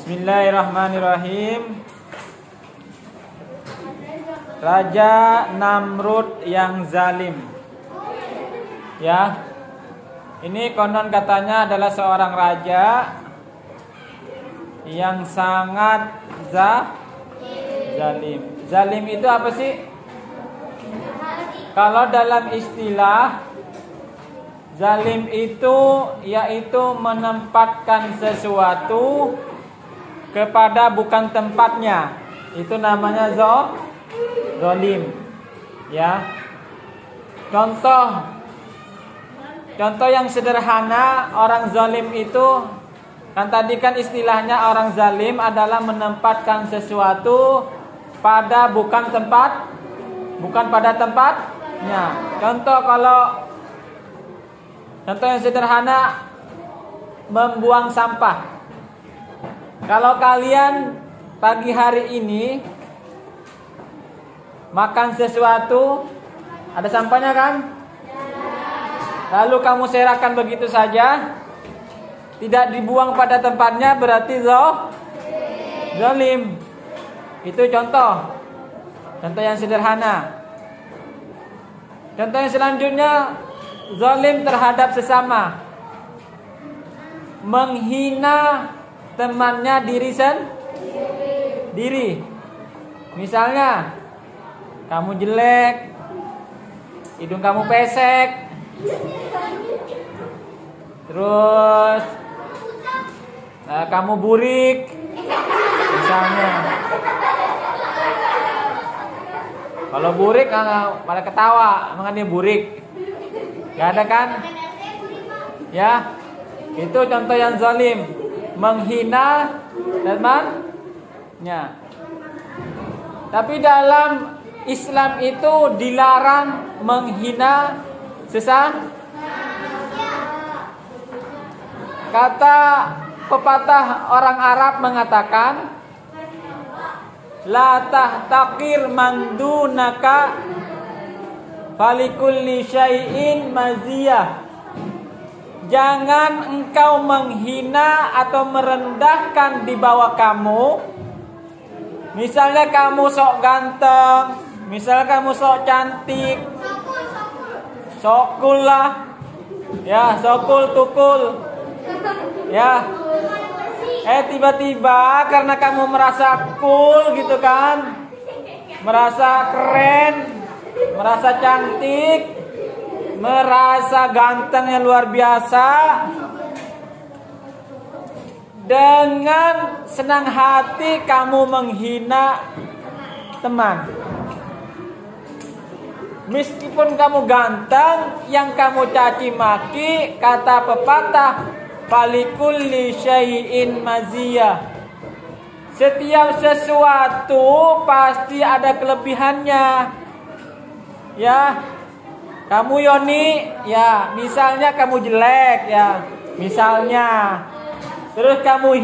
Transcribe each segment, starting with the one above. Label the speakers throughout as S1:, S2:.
S1: Bismillahirrahmanirrahim. Raja Namrud yang zalim. Ya. Ini konon katanya adalah seorang raja yang sangat zalim. Zalim itu apa sih? Kalau dalam istilah zalim itu yaitu menempatkan sesuatu kepada bukan tempatnya. Itu namanya zalim. Ya. Contoh yang sederhana orang zalim itu, kan tadi kan istilahnya orang zalim adalah menempatkan sesuatu pada bukan pada tempatnya. Contoh yang sederhana, membuang sampah. Kalau kalian pagi hari ini makan sesuatu, ada sampahnya kan? Lalu kamu serahkan begitu saja, tidak dibuang pada tempatnya, berarti zalim. Itu contoh yang sederhana. Contoh yang selanjutnya, zalim terhadap sesama, menghina temannya diri. Misalnya, kamu jelek, hidung kamu pesek, terus kamu burik, misalnya. Kalau burik pada ketawa, emang dia burik, gak ada kan? Ya, itu contoh yang zalim, menghina temannya. Tapi dalam Islam itu dilarang menghina sesama. Kata pepatah orang Arab mengatakan, la tahtakir mandunaka falikulli syai'in maziyah. Jangan engkau menghina atau merendahkan di bawah kamu. Misalnya kamu sok ganteng, misalnya kamu sok cantik, sokul lah, ya sokul tukul, ya. Tiba-tiba karena kamu merasa cool gitu kan, merasa keren, merasa cantik, merasa ganteng yang luar biasa, dengan senang hati kamu menghina teman. Meskipun kamu ganteng, yang kamu caci maki, kata pepatah, falikulli syai'in maziyah. Setiap sesuatu pasti ada kelebihannya. Ya. Kamu Yoni, ya, misalnya kamu jelek, ya, misalnya. Terus kamu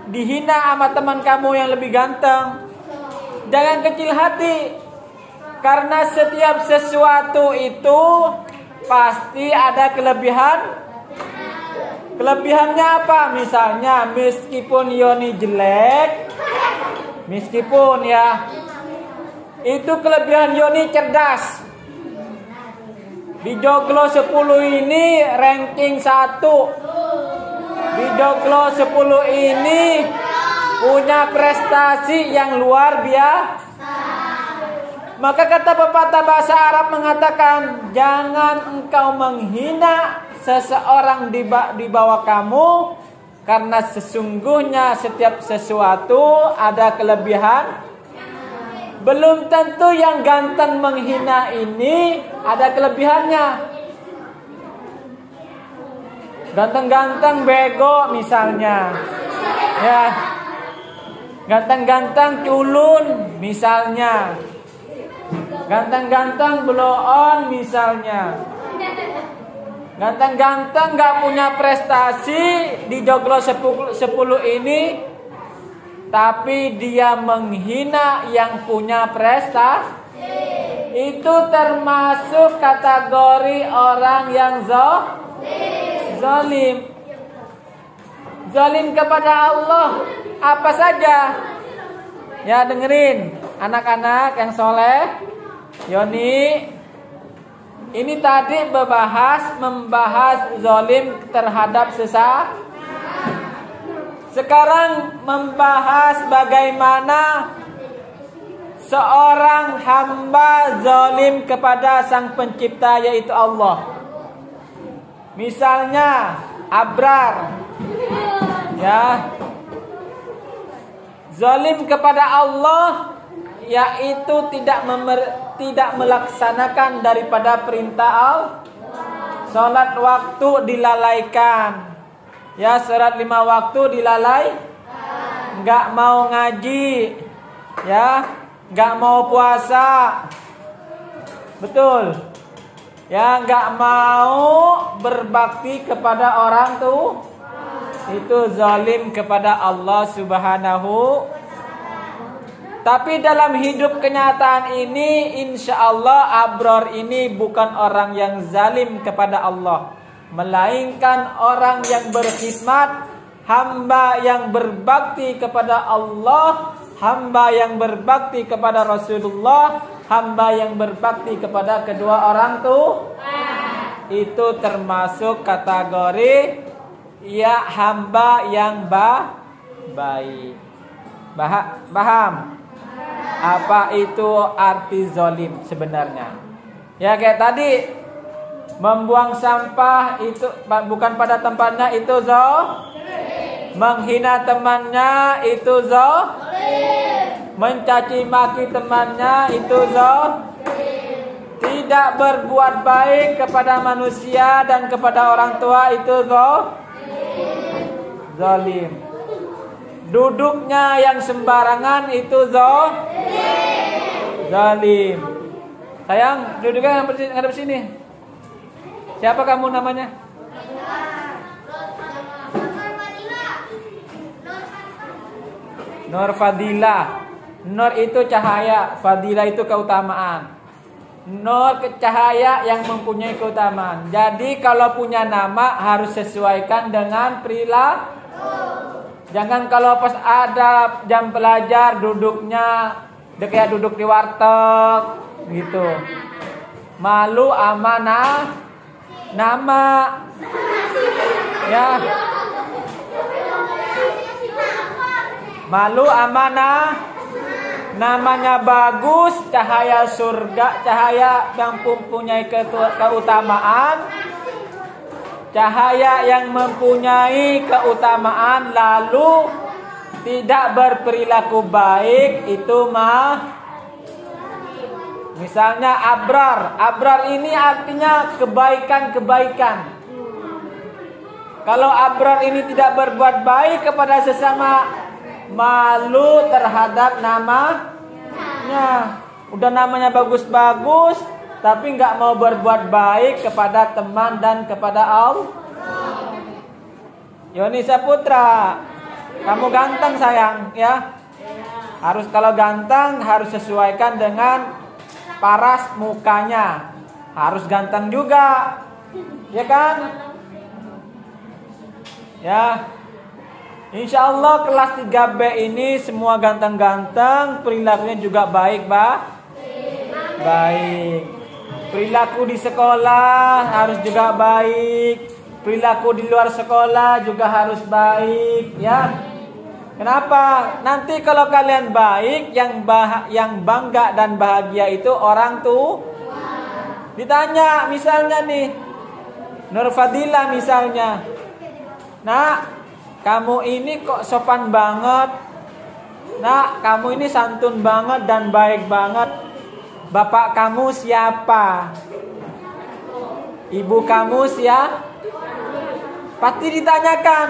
S1: dihina sama teman kamu yang lebih ganteng. Jangan kecil hati. Karena setiap sesuatu itu pasti ada kelebihan. Kelebihannya apa? Misalnya meskipun Yoni jelek, meskipun ya, itu kelebihan Yoni cerdas. Di Joglo 10 ini ranking 1. Di Joglo 10 ini punya prestasi yang luar biasa. Maka kata pepatah bahasa Arab mengatakan, jangan engkau menghina seseorang di bawah kamu, karena sesungguhnya setiap sesuatu ada kelebihan. Belum tentu yang ganteng menghina ini ada kelebihannya. Ganteng-ganteng bego misalnya, ya, ganteng-ganteng culun misalnya, ganteng-ganteng blow on misalnya, ganteng-ganteng gak punya prestasi di Joglo 10 ini, tapi dia menghina yang punya prestasi, itu termasuk kategori orang yang zalim. Zalim kepada Allah apa saja? Ya, dengerin anak-anak yang soleh. Yoni, ini tadi membahas zalim terhadap sesama. Sekarang membahas bagaimana seorang hamba zalim kepada sang pencipta, yaitu Allah. Misalnya abrar, ya, zalim kepada Allah, yaitu tidak melaksanakan daripada perintah Allah. Salat waktu dilalaikan, ya, salat 5 waktu dilalai, nggak mau ngaji, ya, nggak mau puasa, betul, ya, nggak mau berbakti kepada orang tuh, itu zalim kepada Allah Subhanahu. Tapi dalam hidup kenyataan ini, insya Allah abrar ini bukan orang yang zalim kepada Allah, melainkan orang yang berkhidmat, hamba yang berbakti kepada Allah, hamba yang berbakti kepada Rasulullah, hamba yang berbakti kepada kedua orang itu termasuk kategori ya hamba yang baik. Paham? Apa itu arti zalim sebenarnya? Ya, kayak tadi, membuang sampah itu bukan pada tempatnya, itu menghina temannya, itu mencaci maki temannya, itu tidak berbuat baik kepada manusia dan kepada orang tua, itu zalim. Duduknya yang sembarangan, itu zalim. Sayang, duduknya ngadep sini. Siapa kamu namanya? Nur Fadilah. Nur itu cahaya, Fadilah itu keutamaan. Nur cahaya yang mempunyai keutamaan. Jadi kalau punya nama harus sesuaikan dengan perilaku. Jangan kalau pas ada jam belajar duduknya kayak duduk di warteg gitu. Malu amanah nama, ya. Malu amanah, namanya bagus, cahaya surga, cahaya yang mempunyai keutamaan, cahaya yang mempunyai keutamaan lalu tidak berperilaku baik, itu misalnya abrar ini artinya kebaikan. Kalau abrar ini tidak berbuat baik kepada sesama, malu terhadap namanya. Udah namanya bagus-bagus, tapi nggak mau berbuat baik kepada teman dan kepada Allah. Yoni Saputra, kamu ganteng sayang, ya. Kalau ganteng harus sesuaikan dengan paras mukanya, harus ganteng juga, ya kan? Ya, insya Allah kelas 3B ini semua ganteng-ganteng, perilakunya juga baik, baik. Perilaku di sekolah harus juga baik, perilaku di luar sekolah juga harus baik, ya. Kenapa? Nanti kalau kalian baik, yang bangga dan bahagia itu orang tuh. Ditanya misalnya nih, Nur Fadilah misalnya, "Nak, kamu ini kok sopan banget. Nak, kamu ini santun banget dan baik banget. Bapak kamu siapa? Ibu kamu siapa?" Pasti ditanyakan.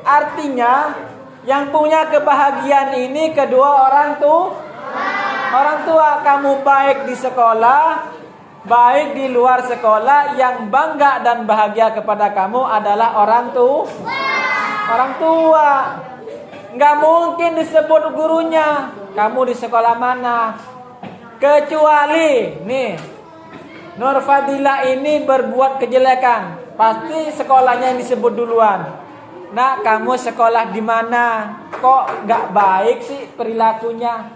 S1: Artinya yang punya kebahagiaan ini kedua orang tua. Kamu baik di sekolah, baik di luar sekolah, yang bangga dan bahagia kepada kamu adalah orang tua. Nggak mungkin disebut gurunya. Kamu di sekolah mana? Kecuali nih, Nur Fadilah ini berbuat kejelekan, pasti sekolahnya yang disebut duluan. Nak, kamu sekolah di mana? Kok nggak baik sih perilakunya?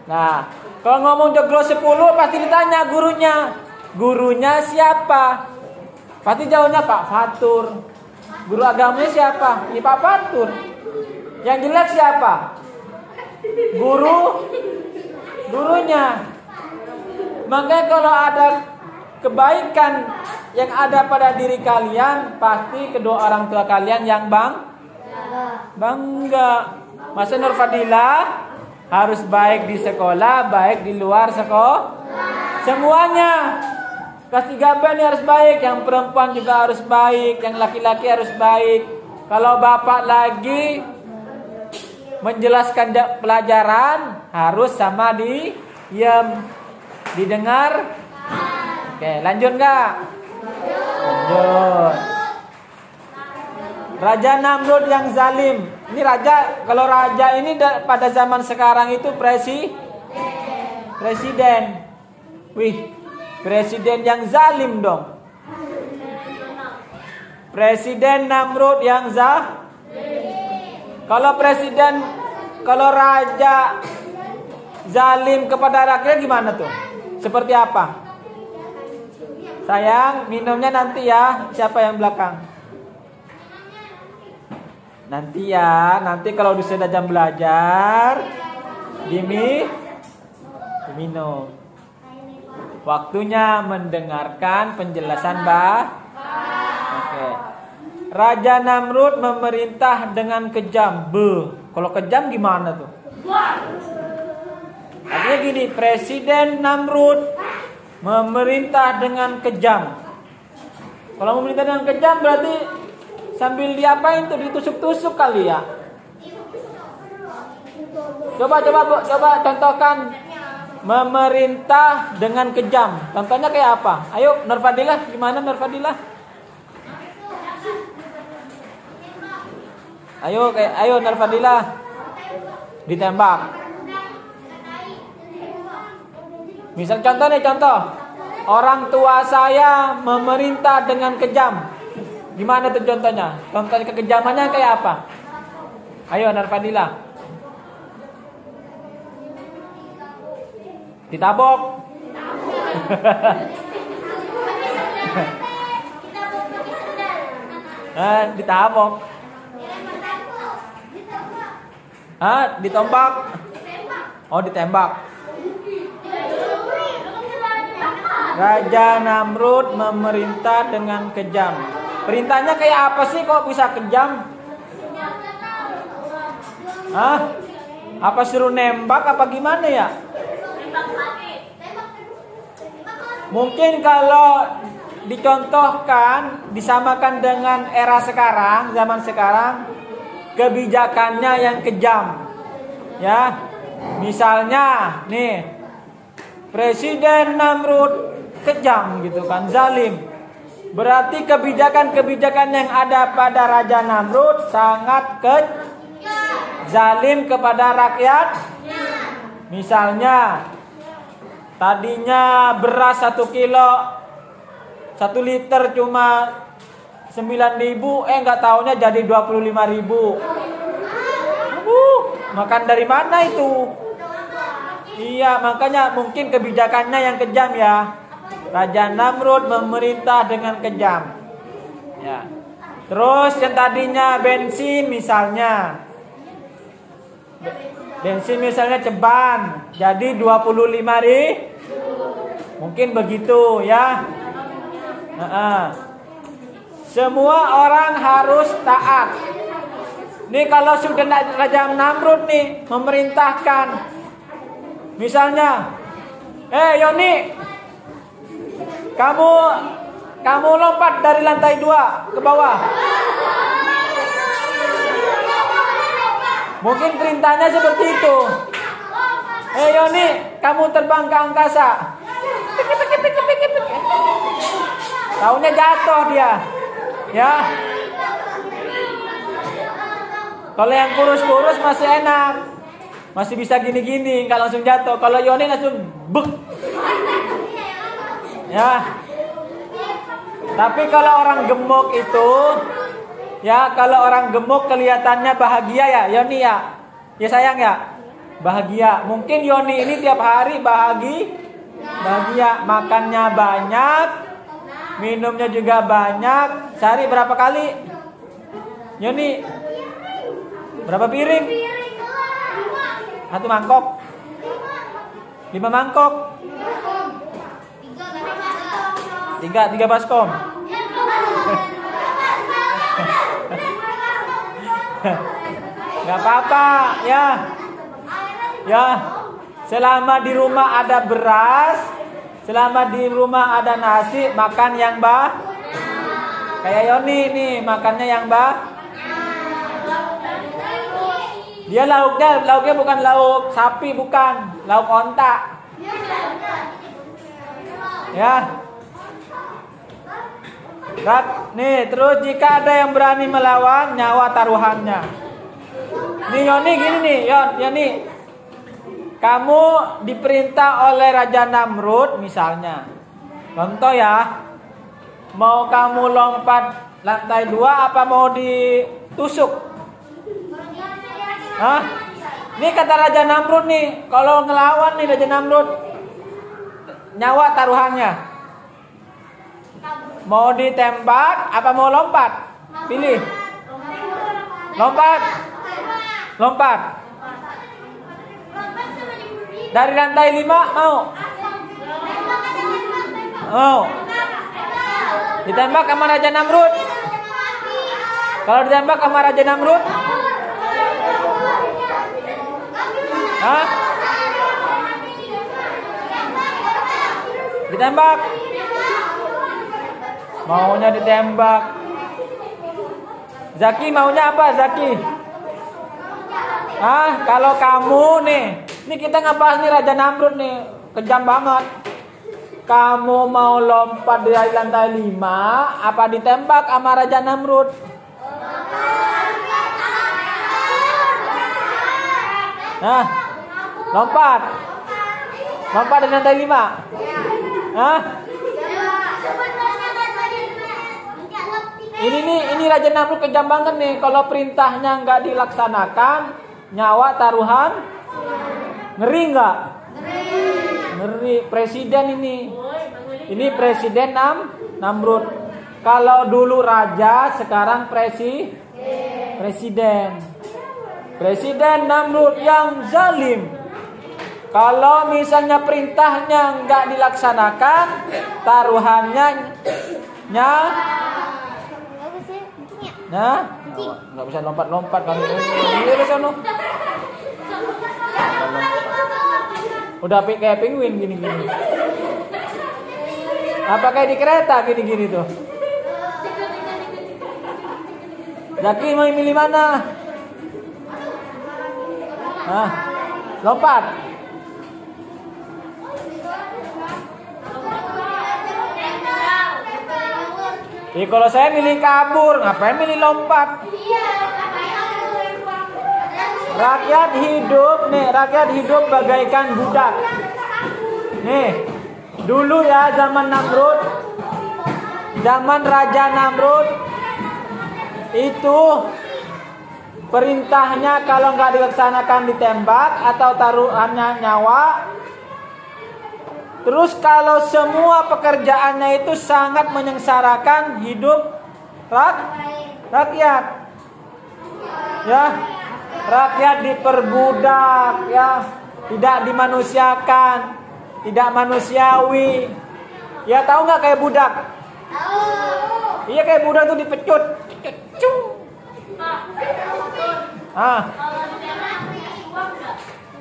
S1: Nah, kalau ngomong joglo 10 pasti ditanya gurunya. Gurunya siapa? Pasti jawabnya Pak Fatur. Guru agamanya siapa? Ya Pak Fatur. Yang jelek siapa? Gurunya. Makanya kalau ada kebaikan yang ada pada diri kalian, pasti kedua orang tua kalian yang bangga. Masa Nur Fadilah harus baik di sekolah, baik di luar sekolah. Semuanya. Kelas 3B ini harus baik, yang perempuan juga harus baik, yang laki-laki harus baik. Kalau bapak lagi menjelaskan pelajaran, harus sama didengar. Oke, lanjut nggak? Lanjut. Raja Namrud yang zalim. Ini raja, kalau raja ini pada zaman sekarang itu presiden. Wih, presiden yang zalim dong. Presiden Namrud yang kalau raja zalim kepada rakyat gimana tuh? Seperti apa? Sayang, minumnya nanti ya. Siapa yang belakang? Nanti ya. Nanti kalau sudah jam belajar, diminum. Waktunya mendengarkan penjelasan Oke. Raja Namrud memerintah dengan kejam. Kalau kejam gimana tuh? Artinya gini, Presiden Namrud memerintah dengan kejam. Kalau memerintah dengan kejam berarti sambil diapain tuh, ditusuk-tusuk kali ya. Coba contohkan memerintah dengan kejam. Contohnya kayak apa? Ayo Nur Fadilah, gimana Nur Fadilah? Ayo Nur Fadilah. Ditembak. Misal contoh. Orang tua saya memerintah dengan kejam. Gimana tuh contohnya? Contohnya kekejamannya kayak apa? Ayo Nur Fadilah. Ditabok. Ditabok. Ditombak. Oh, ditembak. Raja Namrud memerintah dengan kejam. Perintahnya kayak apa sih kok bisa kejam? Apa suruh nembak apa gimana ya? Mungkin kalau dicontohkan, disamakan dengan era sekarang, zaman sekarang, kebijakannya yang kejam. Ya. Misalnya nih, Presiden Namrud kejam gitu kan, zalim. Berarti kebijakan-kebijakan yang ada pada Raja Namrud sangat zalim kepada rakyat. Misalnya tadinya beras 1 kilo 1 liter cuma 9.000, nggak taunya jadi 25.000. Makan dari mana itu? Iya, makanya mungkin kebijakannya yang kejam ya. Raja Namrud memerintah dengan kejam. Ya. Terus yang tadinya bensin misalnya ceban jadi 25.000. Mungkin begitu ya. Semua orang harus taat. Nih kalau sudah Raja Namrud nih memerintahkan, misalnya, Yoni, kamu lompat dari lantai 2 ke bawah. Mungkin perintahnya seperti itu. Yoni, kamu terbang ke angkasa. Taunya jatuh dia. Ya. Kalau yang kurus-kurus masih enak. Masih bisa gini-gini, nggak langsung jatuh. Kalau Yoni langsung bek. Ya. Tapi kalau orang gemuk itu Ya, kalau orang gemuk kelihatannya bahagia ya, Yoni ya. Ya sayang ya. Bahagia. Mungkin Yoni ini tiap hari bahagia, makannya banyak, minumnya juga banyak. Sehari berapa kali? Yoni, berapa piring? 1 mangkok. 5 mangkok. 3 baskom. Gak apa-apa ya. Ya, selama di rumah ada beras, selama di rumah ada nasi, makan yang kayak Yoni nih, makannya yang dia lauknya bukan lauk sapi, bukan lauk onta. Ya. Nih, terus jika ada yang berani melawan, nyawa taruhannya. Nih Yoni gini nih, Yoni. Kamu diperintah oleh Raja Namrud misalnya. Contoh ya. Mau kamu lompat lantai 2 apa mau ditusuk? Hah? Ini kata Raja Namrud nih, kalau ngelawan nih Raja Namrud, nyawa taruhannya. Mau ditembak apa mau lompat? Pilih. Lompat. Dari lantai 5 mau? Mau. Ditembak sama Raja Namrud? Kalau ditembak sama Raja Namrud? Hah? Ditembak? Maunya ditembak. Zaki maunya apa Zaki? Kalau kamu nih, ini kita ngebahas nih Raja Namrud nih, kejam banget. Kamu mau lompat dari lantai 5 apa ditembak sama Raja Namrud? Lompat dari lantai 5. Ini Raja Namrud kejam banget nih. Kalau perintahnya nggak dilaksanakan, nyawa taruhan. Ngeri nggak? Ngeri. Presiden ini Presiden Namrud. Kalau dulu raja, sekarang presiden. Presiden Namrud yang zalim. Kalau misalnya perintahnya nggak dilaksanakan, taruhannya nggak bisa lompat kan? Udah kayak penguin gini. Apa kayak di kereta gini tuh? Zaki mau milih mana? Lompat. Kalau saya milih kabur, ngapain milih lompat? Rakyat hidup bagaikan budak. Nih, dulu ya zaman Raja Namrud itu perintahnya kalau nggak dilaksanakan ditembak atau taruhannya nyawa. Terus kalau semua pekerjaannya itu sangat menyengsarakan hidup rakyat. Ya, rakyat diperbudak ya, tidak dimanusiakan, tidak manusiawi. Ya tahu nggak kayak budak? Iya kayak budak tuh dipecut.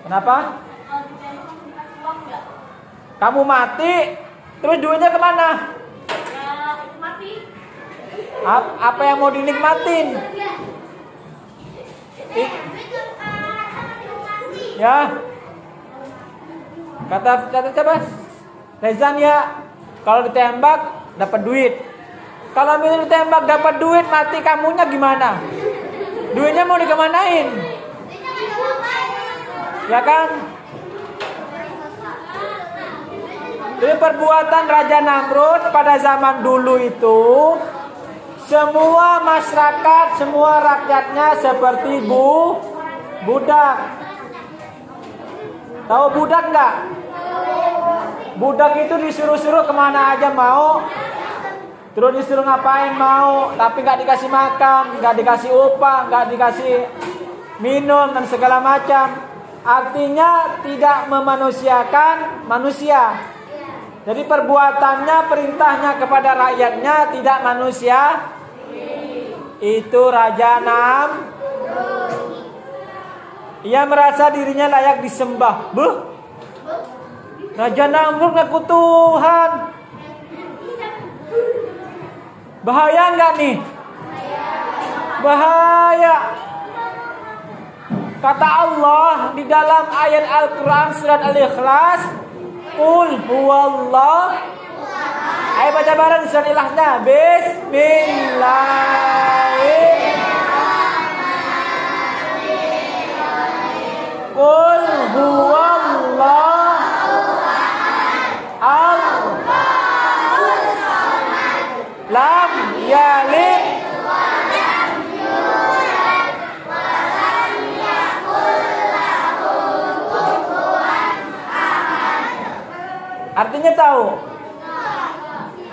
S1: Kenapa? Kamu mati, terus duitnya kemana? Apa yang mau dinikmatin? Ya, kata siapa? Rezan ya, kalau ditembak dapat duit. Kalau misalnya ditembak dapat duit, mati kamunya gimana? Duitnya mau dikemanain? Ya kan? Jadi perbuatan Raja Namrud pada zaman dulu itu semua masyarakat, semua rakyatnya seperti budak. Tahu budak nggak? Budak itu disuruh-suruh kemana aja mau. Terus disuruh ngapain mau, tapi nggak dikasih makan, nggak dikasih upah, nggak dikasih minum dan segala macam. Artinya tidak memanusiakan manusia. Jadi perbuatannya, perintahnya kepada rakyatnya tidak manusia. Itu Raja Namrud. Ia merasa dirinya layak disembah. Raja Namrud ngaku Tuhan. Bahaya nggak nih? Bahaya. Kata Allah di dalam ayat Al-Quran surat Al-Ikhlas, Qul huwallah. Ayo baca bareng surat Al-Ikhlasnya. Bismillahirrahmanirrahim. Qul huwallah. Lam yalid walam yulad walam yakul lahu kufuwan ahad. Artinya tahu?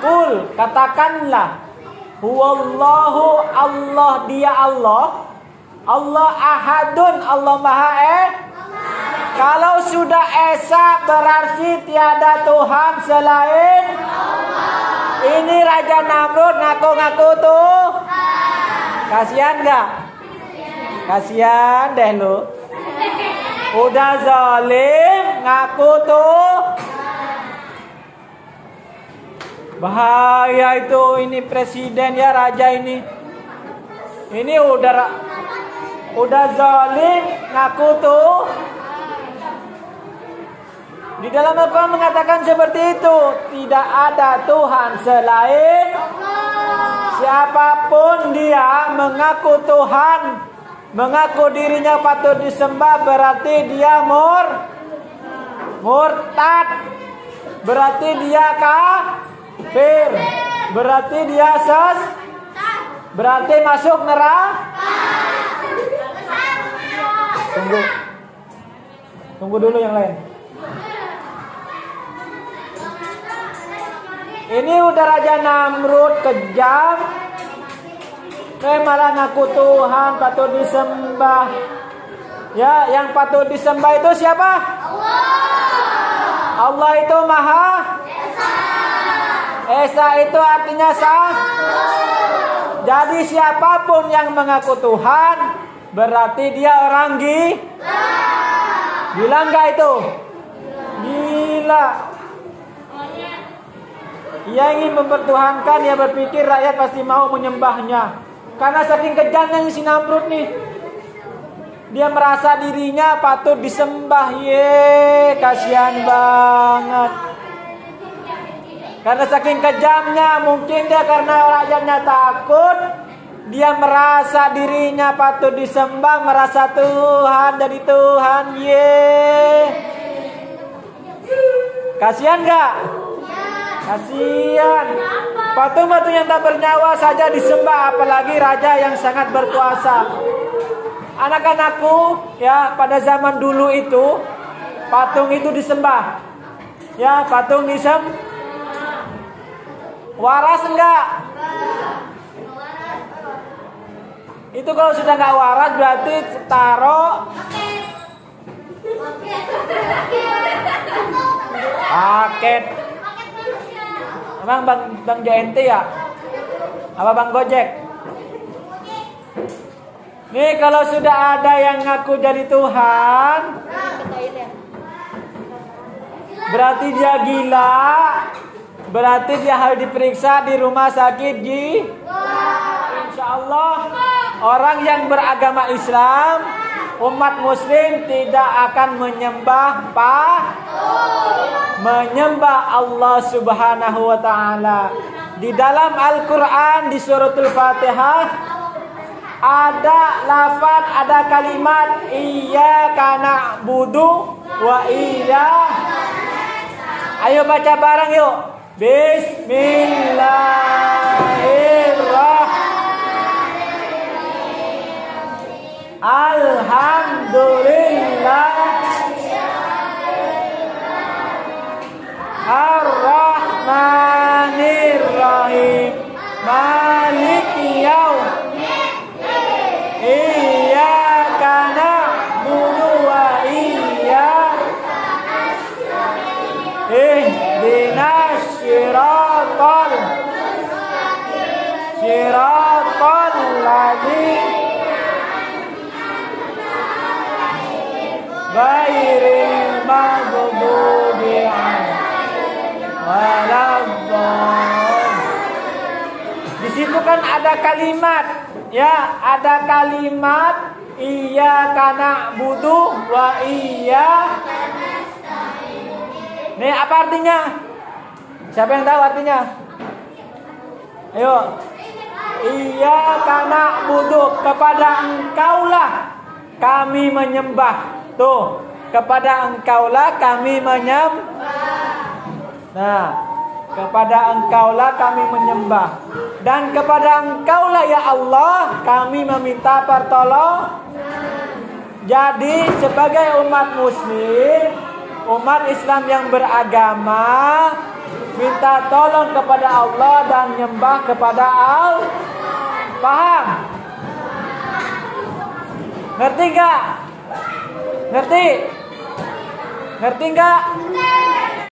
S1: Qul, katakanlah, huwallahu, Allah, dia Allah. Allah ahadun, Allah Maha Kalau sudah esa berarti tiada Tuhan selain Allah. Ini Raja Namrud ngaku-ngaku tuh. Kasihan nggak? Kasihan deh lu. Udah zalim ngaku tuh. Bahaya itu, ini presiden ya, raja ini. Ini udah zalim ngaku tuh. Di dalam Al-Quran mengatakan seperti itu. Tidak ada Tuhan selain Allah. Siapapun dia mengaku Tuhan, mengaku dirinya patut disembah, berarti dia murtad. Berarti dia kafir. Berarti dia berarti masuk neraka. Tunggu dulu yang lain. Ini udah Raja Namrud kejam, malah ngaku Tuhan patut disembah. Ya, yang patut disembah itu siapa? Allah. Allah itu Maha Esa. Esa itu artinya sah. Jadi siapapun yang mengaku Tuhan, berarti dia orang gila nggak itu? Gila. Ia ingin mempertuhankan, ia berpikir rakyat pasti mau menyembahnya. Karena saking kejamnya si Namrud nih. Dia merasa dirinya patut disembah. Kasihan banget. Karena saking kejamnya, mungkin dia karena rakyatnya takut, dia merasa dirinya patut disembah, merasa Tuhan jadi Tuhan. Kasihan gak? Kasihan. Patung-patung yang tak bernyawa saja disembah, apalagi raja yang sangat berkuasa. Anak-anakku, ya, pada zaman dulu itu patung itu disembah. Ya, patung waras enggak? Itu kalau sudah enggak waras berarti taruh paket. Emang Bang JNT ya? Apa Bang Gojek? Nih kalau sudah ada yang ngaku jadi Tuhan, berarti dia gila. Berarti dia harus diperiksa di rumah sakit Insya Allah orang yang beragama Islam, umat muslim tidak akan menyembah Allah Subhanahu wa ta'ala. Di dalam Al-Quran di suratul Fatihah ada lafaz, ada kalimat iyyaka na'budu wa ayo baca bareng yuk. Bismillahirrahmanirrahim. Alhamdulillah. Ar-Rahmanir-Rahim. Maliki yaumiddin. Iyyaka na'budu wa iyyaka nasta'in. Ihdinas siratal ladzina ghairil maghdubi 'alaihim waladdallin. Di situ kan ada kalimat, ya, ada kalimat iyyaka na'budu wa iyyaka nasta'in. Nih apa artinya? Siapa yang tahu artinya? Ayo. Iyyaka na'budu, kepada Engkaulah kami menyembah. Tuh, kepada Engkaulah kami menyembah. Nah, kepada Engkaulah kami menyembah. Dan kepada Engkaulah ya Allah kami meminta pertolongan. Jadi sebagai umat muslim, umat Islam yang beragama, minta tolong kepada Allah dan nyembah kepada Allah. Paham? Ngerti gak? Ngerti? Ngerti gak?